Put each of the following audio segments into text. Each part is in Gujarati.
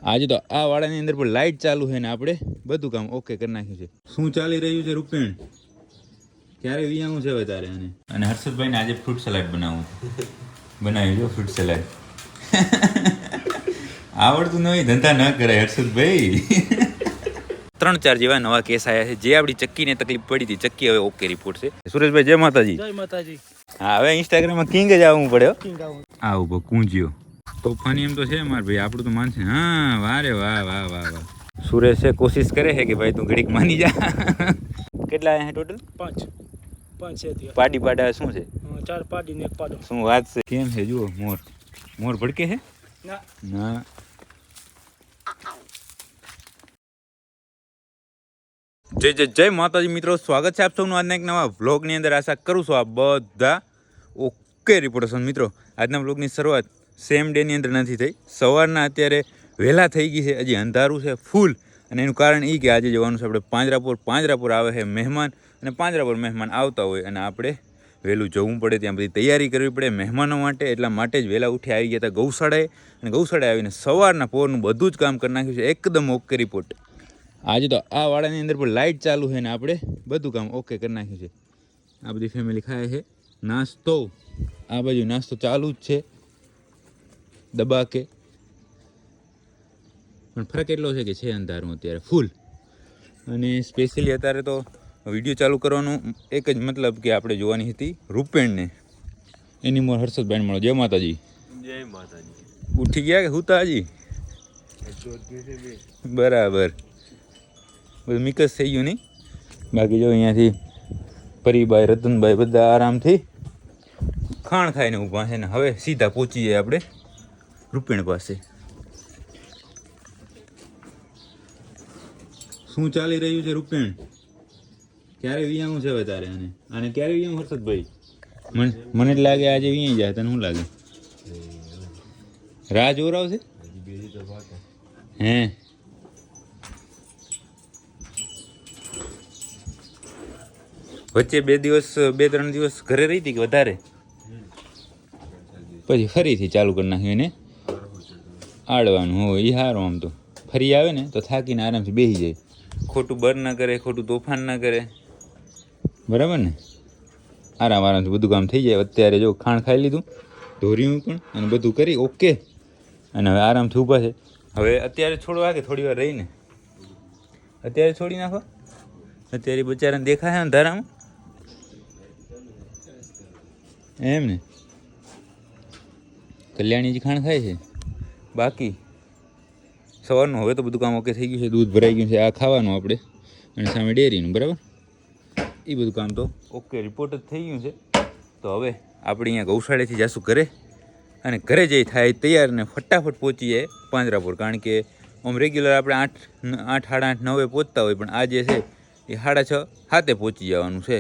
આજે તો આ વાડાની અંદર પણ લાઇટ ચાલુ છે ને આપણે બધું કામ ઓકે કરી નાખ્યું છે. શું ચાલી રહ્યું છે રૂપેણ? ક્યારે વિયાવું છે હવે તારે? અને હર્ષદભાઈને આજે ફ્રૂટ સલાડ બનાવવું બનાવ્યું જો ફ્રૂટ સલાડ. આવડતું નહીં ધંધા ન કરાય હર્ષદભાઈ. 3-4 જેવા નવા કેસ આવ્યા છે. જે આપણી ચક્કીને તકલીફ પડી હતી ચક્કી હવે ઓકે રિપોર્ટ છે. સુરેશભાઈ જય માતાજી. જય માતાજી. હા હવે ઇન્સ્ટાગ્રામમાં કિંગ જ આવવું પડે. આવું બહુ કુંજ્યો તોફાની એમ તો છે માર ભાઈ, આપણું તો માનશે. હા વારે વાહ વાહ વાહ વાહ. સુરેશ છે કોશિશ કરે છે કે ભાઈ તું ઘડીક માની જા. કેટલા આવ્યા ટોટલ? 5 છે. પાડી પાડા શું છે? 4 પાડી ને 1 પાડો. શું વાત છે? કેમ છે જુઓ મોર મોર ભડકે છે ના ના. જય જય જય માતાજી મિત્રો, સ્વાગત છે આપ સૌનું આજના એક નવા વ્લોગની અંદર. આશા કરું છું આપ બધા ઓકે રિપોર્ટ હશો. મિત્રો આજના વ્લોગની શરૂઆત સેમ ડેની અંદર નથી થઈ. સવારના અત્યારે વહેલા થઈ ગઈ છે, હજી અંધારું છે ફૂલ. અને એનું કારણ એ કે આજે જવાનું છે આપણે પાંજરાપોર. પાંજરાપોર આવે છે મહેમાન, અને પાંજરાપોર મહેમાન આવતા હોય અને આપણે વહેલું જવું પડે, ત્યાં બધી તૈયારી કરવી પડે મહેમાનો માટે. એટલા માટે જ વહેલા ઉઠી આવી ગયા હતા ગૌશાળાએ, અને ગૌશાળાએ આવીને સવારના પોરનું બધું જ કામ કરી નાખ્યું છે. એકદમ ઓકે રિપોર્ટ. આજે તો આ વાડાની અંદર પણ લાઇટ ચાલુ છે ને આપણે બધું કામ ઓકે કરી નાખ્યું છે. આ બધી ફેમિલી ખાય છે નાસ્તો. આ બાજુ નાસ્તો ચાલુ જ છે દબાકે. પણ ફરક એટલો છે કે છે અંધારું અત્યારે ફૂલ. અને સ્પેશિયલી અત્યારે તો વિડીયો ચાલુ કરવાનું એક જ મતલબ કે આપણે જોવાની હતી રૂપેણને. એની મોર હર્ષદભાઈ મળો. જય માતાજી. જય માતાજી. ઉઠી ગયા કે હુતા હજી? બરાબર બધું મિક્સ થઈ ગયું નહીં? બાકી જો અહીંયાથી પરીભાઈ રતનભાઈ બધા આરામથી ખાણ ખાઈને ઊભા છે ને હવે સીધા પહોંચી જાય આપણે રૂપેણ પાસે. શું ચાલી રહ્યું છે રૂપેણ? ક્યારે વિયાવું છે હવે તારે? આને ક્યારે વિયાવું હર્ષદભાઈ? મને જ લાગે આજે વિયાઈ જાય. તને શું લાગે? રાહ જોરાવશે હે? વચ્ચે 2-3 દિવસ ઘરે રહી હતી કે વધારે? પછી ફરીથી ચાલુ કરી નાખ્યું એને આડવાનું હોય. એ સારું. આમ તો ફરી આવે ને તો થાકીને આરામથી બેસી જાય, ખોટું બર ન કરે, ખોટું તોફાન ન કરે. બરાબર ને? આરામથી બધું કામ થઈ જાય. અત્યારે જો ખાણ ખાઈ લીધું, ધોર્યું પણ, અને બધું કરી ઓકે. અને હવે આરામથી ઊભા છે. હવે અત્યારે છોડવા કે થોડી વાર રહીને અત્યારે છોડી નાખો. અત્યારે બચારાને દેખાય ને ધારામાં એમ ને. કલ્યાણીજી ખાણ ખાય છે બાકી સવારનું. હવે તો બધું કામ ઓકે થઈ ગયું છે. દૂધ ભરાઈ ગયું છે. આ ખાવાનું આપણે, અને સામે ડેરીનું. બરાબર, એ બધું કામ તો ઓકે રિપોર્ટ જ થઈ ગયું છે. તો હવે આપણે અહીંયા ગૌશાળેથી જાશું ઘરે, અને ઘરે જઈ થાય તૈયાર ને ફટાફટ પહોંચી જાય પાંજરાપોર. કારણ કે આમ રેગ્યુલર આપણે 8, 8, 8, 9 પહોંચતા હોય, પણ આ જે છે એ 6:30-7 પહોંચી જવાનું છે.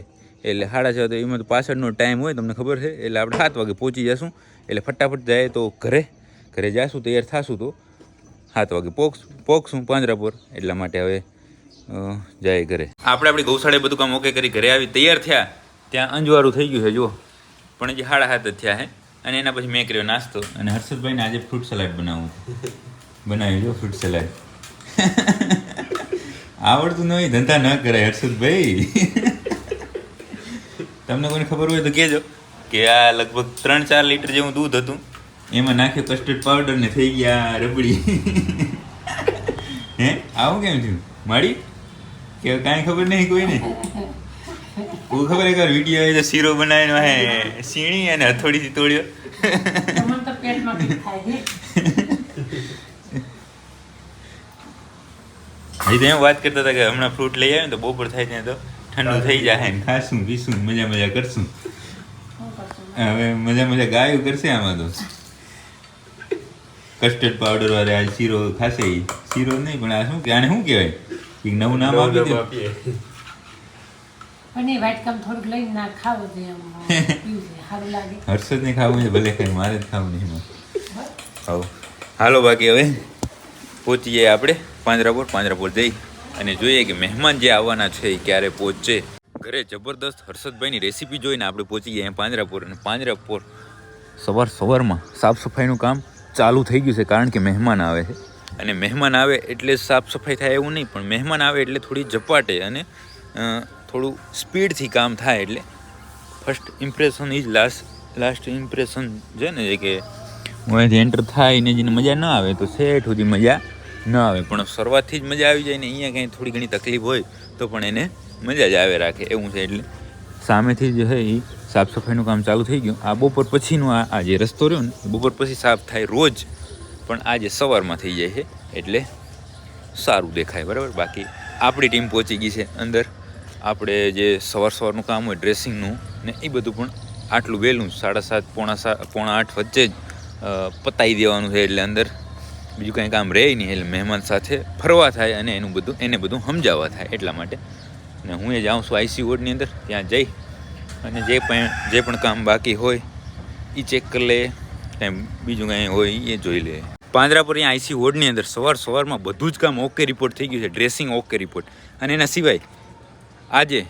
એટલે 6:30 તો એમાં તો પાછળનો ટાઈમ હોય, તમને ખબર છે. એટલે આપણે 7 વાગે પહોંચી જશું. એટલે ફટાફટ જાય તો ઘરે જઈશું, તૈયાર થશું તો 7 વાગે પહોંચશું પાંજરાપોર. એટલા માટે હવે જાય ઘરે. આપણે આપણી ગૌશાળાએ બધું કામ ઓકે કરી ઘરે આવી તૈયાર થયા, ત્યાં અંજવાળું થઈ ગયું છે જુઓ. પણ હજી 7:30 જ થયા છે. અને એના પછી મેં કર્યો નાસ્તો, અને હર્ષદભાઈને આજે ફ્રૂટ સલાડ બનાવ્યું જો ફ્રૂટ સલાડ. આવડતું નહીં ધંધા ન કરાય હર્ષદભાઈ. તમને કોઈને ખબર હોય તો કહેજો કે આ લગભગ 3-4 લીટર જેવું દૂધ હતું, એમાં નાખ્યો કસ્ટર્ડ પાવડર ને થઈ ગયા રબડી. હે આવું કેમ થયું માડી? કે કાંઈ ખબર નહીં કોઈને? કોઈ ખબર એકવાર વિડીયો આવે તો શીરો બનાવીને હે સીણી અને હથોડીથી તોડ્યો. હજી તો એમ વાત કરતા હતા કે હમણાં ફ્રૂટ લઈ આવે ને તો બપોર થાય ત્યાં તો ઠંડુ થઈ જાય ને ખાશું પીશું મજા કરશું. હવે મજા ગાયું કરશે આમાં તો. કસ્ટર્ડ પાવડર વાળે આ શીરો ખાશે. શીરો નહીં પણ આ શું કે આને શું કહેવાય? એક નવું નામ આપી દે. હર્ષદ ને ખાવું છે ભલે ખાય, મારે જ ખાવું નહીં. હાલો બાકી હવે પહોંચી જાય આપણે પાંજરાપોર જઈ અને જોઈએ કે મહેમાન જે આવવાના છે એ ક્યારે પહોંચે. ઘરે જબરદસ્ત હર્ષદભાઈની રેસીપી જોઈને આપણે પહોંચી ગયા પાંજરાપોર. અને પાંજરાપોર સવારમાં સાફ સફાઈનું કામ ચાલુ થઈ ગયું છે, કારણ કે મહેમાન આવે છે. અને મહેમાન આવે એટલે સાફ સફાઈ થાય એવું નહીં, પણ મહેમાન આવે એટલે થોડી ઝપાટે અને થોડું સ્પીડથી કામ થાય. એટલે first impression is last impression છે ને, કે હું અહીંથી એન્ટર થાય ને જેને મજા ન આવે તો સેઠ સુધી મજા ન આવે, પણ શરૂઆતથી જ મજા આવી જાય ને અહીંયા કંઈ થોડી ઘણી તકલીફ હોય તો પણ એને મજા જ આવે રાખે એવું છે. એટલે સામેથી જે છે એ સાફ સફાઈનું કામ ચાલુ થઈ ગયું. આ બપોર પછીનું આ જે રસ્તો રહ્યો ને બપોર પછી સાફ થાય રોજ, પણ આજે સવારમાં થઈ જાય છે એટલે સારું દેખાય બરાબર. બાકી આપણી ટીમ પહોંચી ગઈ છે અંદર. આપણે જે સવારનું કામ હોય ડ્રેસિંગનું ને એ બધું પણ આટલું વહેલું 7:30 પોણા 8 વચ્ચે જ પતાવી દેવાનું છે. એટલે અંદર બીજું કંઈ કામ રહે નહીં, એટલે મહેમાન સાથે ફરવા થાય અને એને બધું સમજાવવા થાય એટલા માટે. ને હું એ જાઉં છું આઈસી વોર્ડની અંદર, ત્યાં જઈ અને જે પણ કામ બાકી હોય એ ચેક કરી લે, કાંઈ બીજું કાંઈ હોય એ જોઈ લે. પાંજરાપુર અહીંયા આઈસી વોર્ડની અંદર સવારમાં બધું જ કામ ઓકે રિપોર્ટ થઈ ગયું છે, ડ્રેસિંગ ઓકે રિપોર્ટ. અને એના સિવાય આજે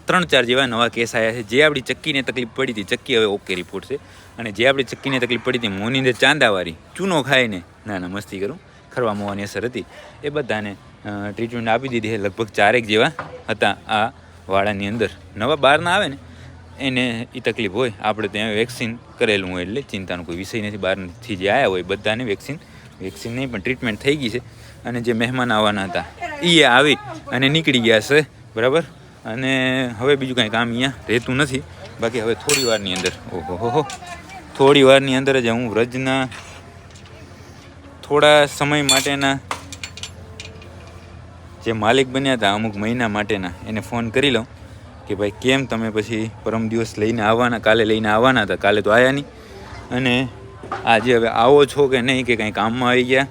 3-4 જેવા નવા કેસ આવ્યા છે. જે આપણી ચક્કીને તકલીફ પડી હતી, ચક્કી હવે ઓકે રિપોર્ટ છે. અને જે આપણી ચક્કીને તકલીફ પડી હતી મોંની અંદર ચાંદાવાળી ચૂનો ખાઈને, ના મસ્તી કરું, ખરવા મોવાની અસર હતી, એ બધાને ટ્રીટમેન્ટ આપી દીધી છે. લગભગ 4 જેવા હતા આ વાડાની અંદર. નવા બહારના આવે ને એને એ તકલીફ હોય, આપણે ત્યાં વેક્સિન કરેલું હોય એટલે ચિંતાનો કોઈ વિષય નથી. બહારથી જે આવ્યા હોય બધાને વેક્સિન નહીં પણ ટ્રીટમેન્ટ થઈ ગઈ છે. અને જે મહેમાન આવવાના હતા એ આવી અને નીકળી ગયા છે બરાબર. અને હવે બીજું કાંઈ કામ અહીંયા રહેતું નથી. બાકી હવે થોડી વારની અંદર જ હું વ્રજના થોડા સમય માટેના જે માલિક બન્યા હતા અમુક મહિના માટેના, એને ફોન કરી લઉં કે ભાઈ કેમ તમે પછી પરમ દિવસ કાલે લઈને આવવાના હતા, કાલે તો આવ્યા નહીં, અને આજે હવે આવો છો કે નહીં, કે કાંઈ કામમાં આવી ગયા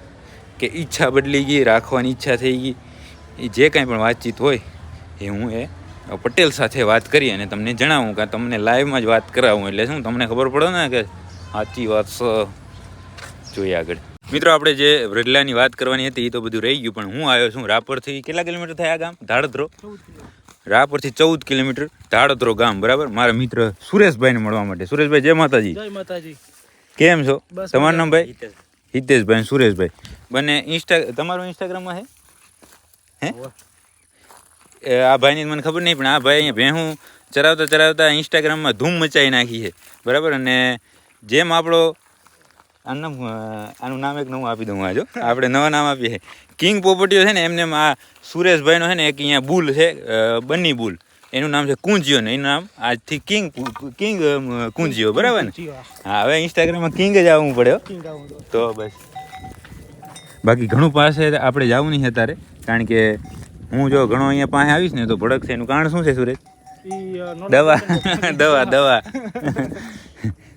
કે ઈચ્છા બદલી ગઈ, રાખવાની ઈચ્છા થઈ ગઈ. એ જે કાંઈ પણ વાતચીત હોય એ હું પટેલ સાથે વાત કરી અને તમને જણાવું, કે તમને લાઈવમાં જ વાત કરાવું. એટલે શું તમને ખબર પડે ને કે સાચી વાત જોઈએ આગળ. મિત્રો આપણે જે વ્રજલાની વાત કરવાની હતી એ તો બધું રહી ગયું, પણ હું આવ્યો છું રાપરથી. કેટલા કિલોમીટર થાય આ ગામ? ધાડધ્રો. રાપરથી 14 કિલોમીટર ધાડધ્રો ગામ બરાબર. મારા મિત્ર સુરેશભાઈને મળવા માટે. સુરેશભાઈ જય માતાજી. જય માતાજી. કેમ છો? તમારું નામ ભાઈ? હિતેશભાઈ સુરેશભાઈ બંને. તમારું ઇન્સ્ટાગ્રામમાં હે? આ ભાઈની મને ખબર નહીં, પણ આ ભાઈ અહીંયા ભેહું ચરાવતા ઇન્સ્ટાગ્રામમાં ધૂમ મચાવી નાખી છે બરાબર. અને જેમ આનું નામ એક નવું આપી દઉં. આજો આપણે નવા નામ આપીએ કિંગ પોપટીઓ છે ને, એમને આ સુરેશભાઈનો છે ને એક અહીંયા બુલ છે, બન્ની બુલ, એનું નામ છે કુંજીઓ ને એનું નામ આજથી કિંગ કુંજીઓ બરાબર ને. હા, હવે ઇન્સ્ટાગ્રામમાં કિંગ જ આવવું પડે તો બસ. બાકી ઘણું પાસે આપણે જવું નહીં અત્યારે, કારણ કે હું જો ઘણો અહીંયા પાસે આવીશ ને તો ભડકશે. એનું કારણ શું છે સુરેશ? દવા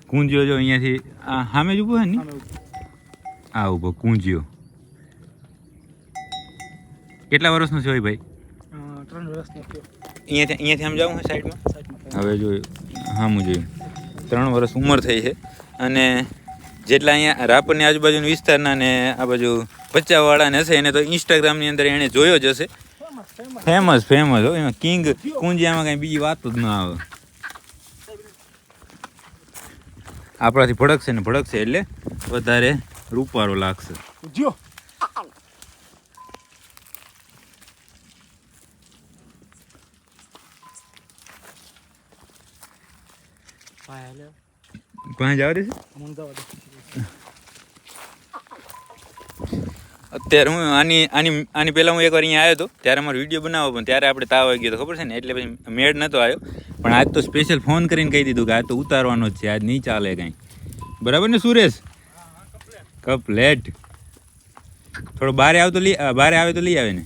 કુંજીઓ જો અહીંયાથી સામે જ ઊભો છે ને, આ ઊભો કુંજીઓ. કેટલા વર્ષનો છે ભાઈ? 3 વર્ષનો થયો. અહીંયાથી આમ જાઉં સાઈડમાં. હવે જોયું હા, હું જોયું 3 વર્ષ ઉંમર થઈ છે. અને જેટલા અહીંયા રાપરની આજુબાજુના વિસ્તારના ને આ બાજુ પચાવાળાને હશે એને તો ઇન્સ્ટાગ્રામની અંદર એણે જોયો જ હશે. ફેમસ હોય એમાં કિંગ કુંજિયામાં કાંઈ બીજી વાત જ ના આવે. આપણાથી ભડકશે એટલે વધારે રૂપારો લાગશે. પાંચ જવા દેશે. અત્યારે હું આની પહેલાં હું એકવાર અહીંયા આવ્યો હતો, ત્યારે અમારો વિડીયો બનાવો, પણ ત્યારે આપણે તાવ આવી ગયો તો ખબર છે ને, એટલે પછી મેળ નહોતો આવ્યો. પણ આજ તો સ્પેશિયલ ફોન કરીને કહી દીધું કે આજ તો ઉતારવાનો જ છે, આજ નહીં ચાલે કાંઈ. બરાબર ને સુરેશ? કપલેટ થોડો બારે આવે તો લઈ આવે ને.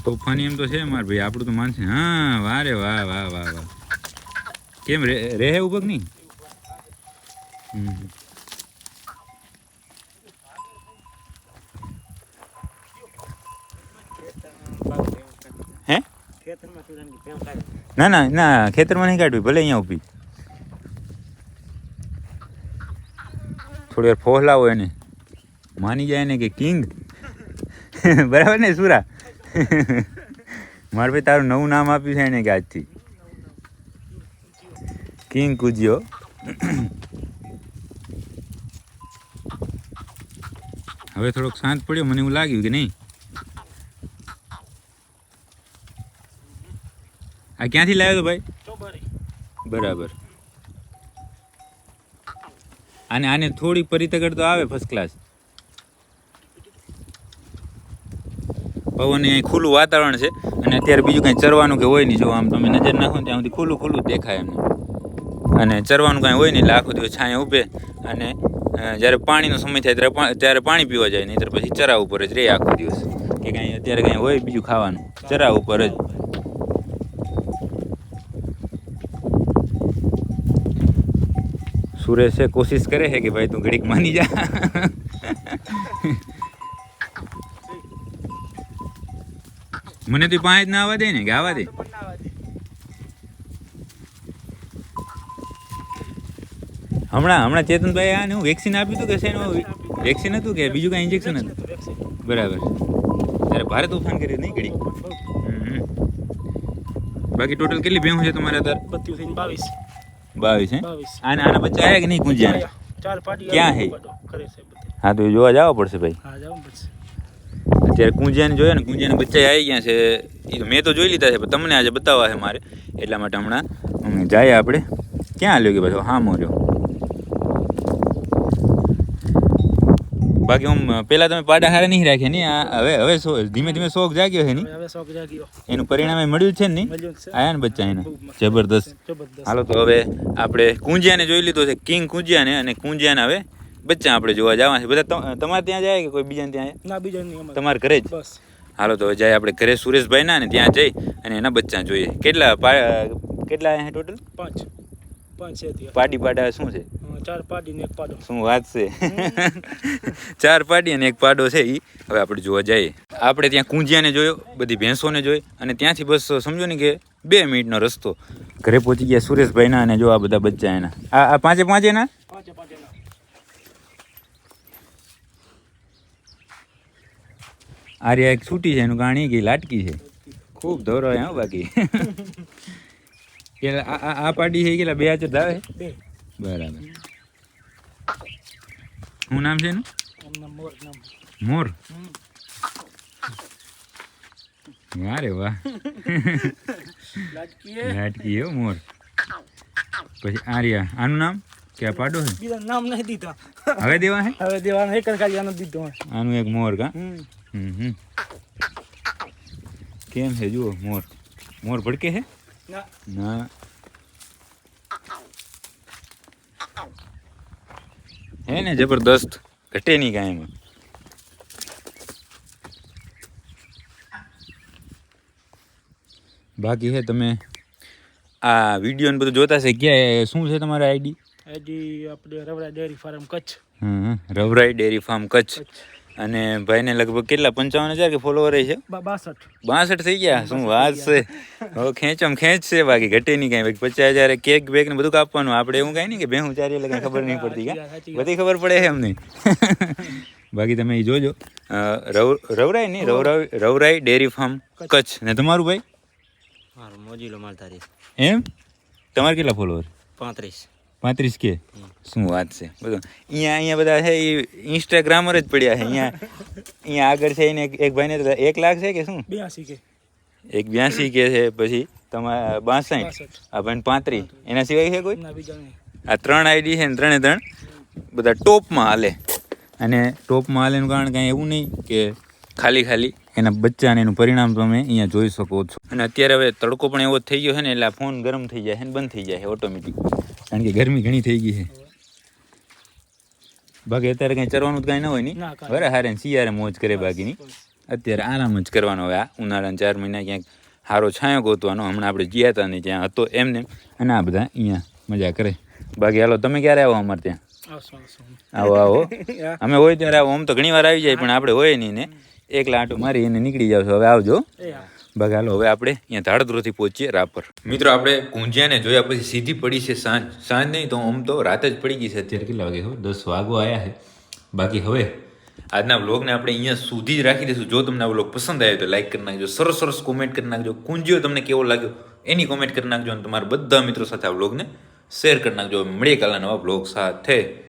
તોફાની એમ તો છે માર ભાઈ, આપણું તો માનશે. હા, વારે વાહ. કેમ રહે ઉભક નહીં? હે? ના ખેતરમાં નહીં કાઢવી, ભલે અહીંયા ઊભી. થોડી વાર ફોહલાવો એને, માની જાય ને કે કિંગ બરાબર ને સુરા. મારે ભાઈ તારું નવું નામ આપ્યું છે એને કે આજથી કિંગ કુજિયો. હવે થોડોક શાંત પડ્યો મને એવું લાગ્યું કે નહીં. આ ક્યાંથી લાવ્યો તો ભાઈ? બરાબર. આને થોડી પરિતગડ તો આવે ફર્સ્ટ ક્લાસ. પવન અહીં ખુલ્લું વાતાવરણ છે અને અત્યારે બીજું કંઈ ચરવાનું કે હોય નહીં. જો આમ તમે નજર નાખો ને ત્યાં સુધી ખુલ્લું ખુલ્લું દેખાય એમને. અને ચરવાનું કાંઈ હોય નહીં એટલે આખો દિવસ છાંય ઊભે અને જ્યારે પાણીનો સમય થાય ત્યારે પાણી પીવા જાય, નહીં પછી ચરા ઉપર જ રહે આખો દિવસ. કે કાંઈ અત્યારે કાંઈ હોય બીજું ખાવાનું, ચરા ઉપર જ. સુરેશ છે કોશિશ કરે છે કે ભાઈ તું ઘડીક માની જા. મને તો 5 ના આવવા દે ને કે આવવા દે. હમણાં ચેતનભાઈ આને હું વેક્સિન આપ્યું હતું કે શેનું વેક્સિન હતું કે બીજું કાંઈ ઇન્જેક્શન હતું? બરાબર. ત્યારે ભારે તોફાન કર્યું નહીં ઘડી. બાકી ટોટલ કેટલી ભેંસ છે તમારે અત્યારે? 22 હે? આના બચ્ચા આવ્યા કે નહીં કુંજિયા? ક્યાં હે? હા તો એ જોવા જવા પડશે ભાઈ. અત્યારે કુંજિયાને જોયા ને, કુંજિયાના બચ્ચા આવી ગયા છે. એ તો મેં તો જોઈ લીધા છે પણ તમને આજે બતાવવા છે મારે, એટલા માટે હમણાં જાય આપણે. ક્યાં હાલ્યો કે ભાઈ? હા મોર્યો. બાકી પેલા તમે પાડા હારે નહીં રાખ્યા નહીં. હવે ધીમે ધીમે શોખ જાગ્યો છે નહીં? એનું પરિણામ મળ્યું છે ને નહીં? આયા ને બચ્ચા એના જબરદસ્ત. હાલો તો હવે આપણે કુંજિયાને જોઈ લીધો છે, કિંગ કુંજિયાને, અને કુંજિયાને હવે બચ્ચા આપણે જોવા જવા છે. બધા તમારે ત્યાં જાય કે કોઈ બીજાને ત્યાં? ના, બીજા તમારે ઘરે જ. હાલો તો હવે જાય આપણે ઘરે સુરેશભાઈના, ને ત્યાં જઈ અને એના બચ્ચા જોઈએ. કેટલા ટોટલ? 5 પાડી પાડા શું છે? 4 પાડી ને 1 પાડો. શું વાત છે! 4 પાડી અને 1 પાડો છે. એ હવે આપણે જોવા જઈએ. આપણે ત્યાં કુંજિયાને જોયો, બધી ભેંસોને જોઈ, અને ત્યાંથી બસ સમજો ને કે 2 મિનિટનો રસ્તો. ઘરે પહોંચી ગયા સુરેશભાઈના, અને જો આ બધા બચ્ચા એના. આ 5 એના. આ એક છૂટી છે, એનું કારણ કે લાટકી છે. ખૂબ ધોરો હા બાકી. આ પાડી છે કેટલા? 2 આચર ધાવે? બરાબર. શું નામ છે એનું? મોર. વાહ રે વાહ. લાટકી હો મોર. પછી આર્યા, આનું નામ કે આ પાડો છે? નામ નહીં દીધા, હવે દેવા હે? હવે દેવાના એક ખાલી આનો દીધો. આનું એક મોર કા? કેમ છે જુઓ મોર. મોર ભડકે છે? ના. હે ને જબરદસ્ત, ઘટે નહીં કાંઈ એમાં. બાકી છે તમે આ વિડીયો બધું જોતા છે. ક્યાં શું છે તમારી આઈડી? આપણે Ravrai dairy farm Kutch. Ravrai dairy farm Kutch. અને ભાઈને લગભગ કેટલા 55,000 કે ફોલોવર છે? 62 થઈ ગયા. શું વાત છે! હવે ખેંચ છે. બાકી ઘટે નહીં કાંઈ. 50,000 કેક બેક ને બધું કાપવાનું. આપણે એવું કાંઈ નહીં કે ભેહું ચારી એટલે કાંઈ ખબર નહીં પડતી. કાંઈ બધી ખબર પડે છે એમને. બાકી તમે એ જોજો. રવરાઈ નહીં, રવરાઈ ડેરી ફાર્મ કચ્છ. ને તમારું ભાઈ? મોજીલો માલધારી. એમ? તમારે કેટલા ફોલોવર? 35 કે? શું વાત છે! બધું અહીંયા બધા છે એ ઇન્સ્ટાગ્રામર જ પડ્યા છે. અહીંયા આગળ છે એને એક ભાઈને 1 લાખ છે કે શું? 82 કે. એક 82 કે છે. પછી તમારે 62. આ ભાઈને 35. એના સિવાય છે કોઈ? આ 3 આઈડી છે ને 3 બધા ટોપમાં હાલે. અને ટોપમાં હાલેનું કારણ કાંઈ એવું નહીં કે ખાલી એના બચ્ચાને એનું પરિણામ તમે અહીંયા જોઈ શકો છો. અને અત્યારે હવે તડકો પણ એવો જ થઈ ગયો છે ને, એટલે આ ફોન ગરમ થઈ જાય છે ને બંધ થઈ જાય છે ઓટોમેટિક, કારણ કે ગરમી ઘણી થઈ ગઈ છે. બાકી અત્યારે કંઈ ચરવાનું જ કાંઈ ન હોય નહીં. બરાબર, હારે શિયાળે મોજ કરે. બાકીની અત્યારે આરામ જ કરવાનો. હવે આ ઉનાળાના 4 મહિના ક્યાંક સારો છાંયો ગોતવાનો. હમણાં આપણે ગયા હતા ને ત્યાં હતો એમને, અને આ બધા અહીંયા મજા કરે. બાકી હાલો તમે ક્યારે આવો અમારે ત્યાં? આવો. અમે હોય ત્યારે આવો. આમ તો ઘણી વાર આવી જાય પણ આપણે હોય નહીં ને, એકલા આંટો મારી એને નીકળી જાવ છો. હવે આવજો. બાકી હાલો હવે આપણે અહીંયા ધાડધ્રોથી પહોંચીએ રાપર. મિત્રો આપણે કુંજિયાને જોયા પછી સીધી પડી છે સાંજ નહીં તો આમ તો રાત જ પડી ગઈ છે. અત્યારે કેટલા વાગે ખબર? 10 વાગવા આવ્યા છે. બાકી હવે આજના વ્લોગને આપણે અહીંયા સુધી જ રાખી દઈશું. જો તમને આ વ્લોગ પસંદ આવ્યો તો લાઈક કરી નાખજો, સરસ સરસ કોમેન્ટ કરી નાખજો. કુંજ્યો તમને કેવો લાગ્યો એની કોમેન્ટ કરી નાખજો અને તમારા બધા મિત્રો સાથે આ વ્લોગને શેર કરી નાખજો. મળીએ કાલના નવા વ્લોગ સાથે.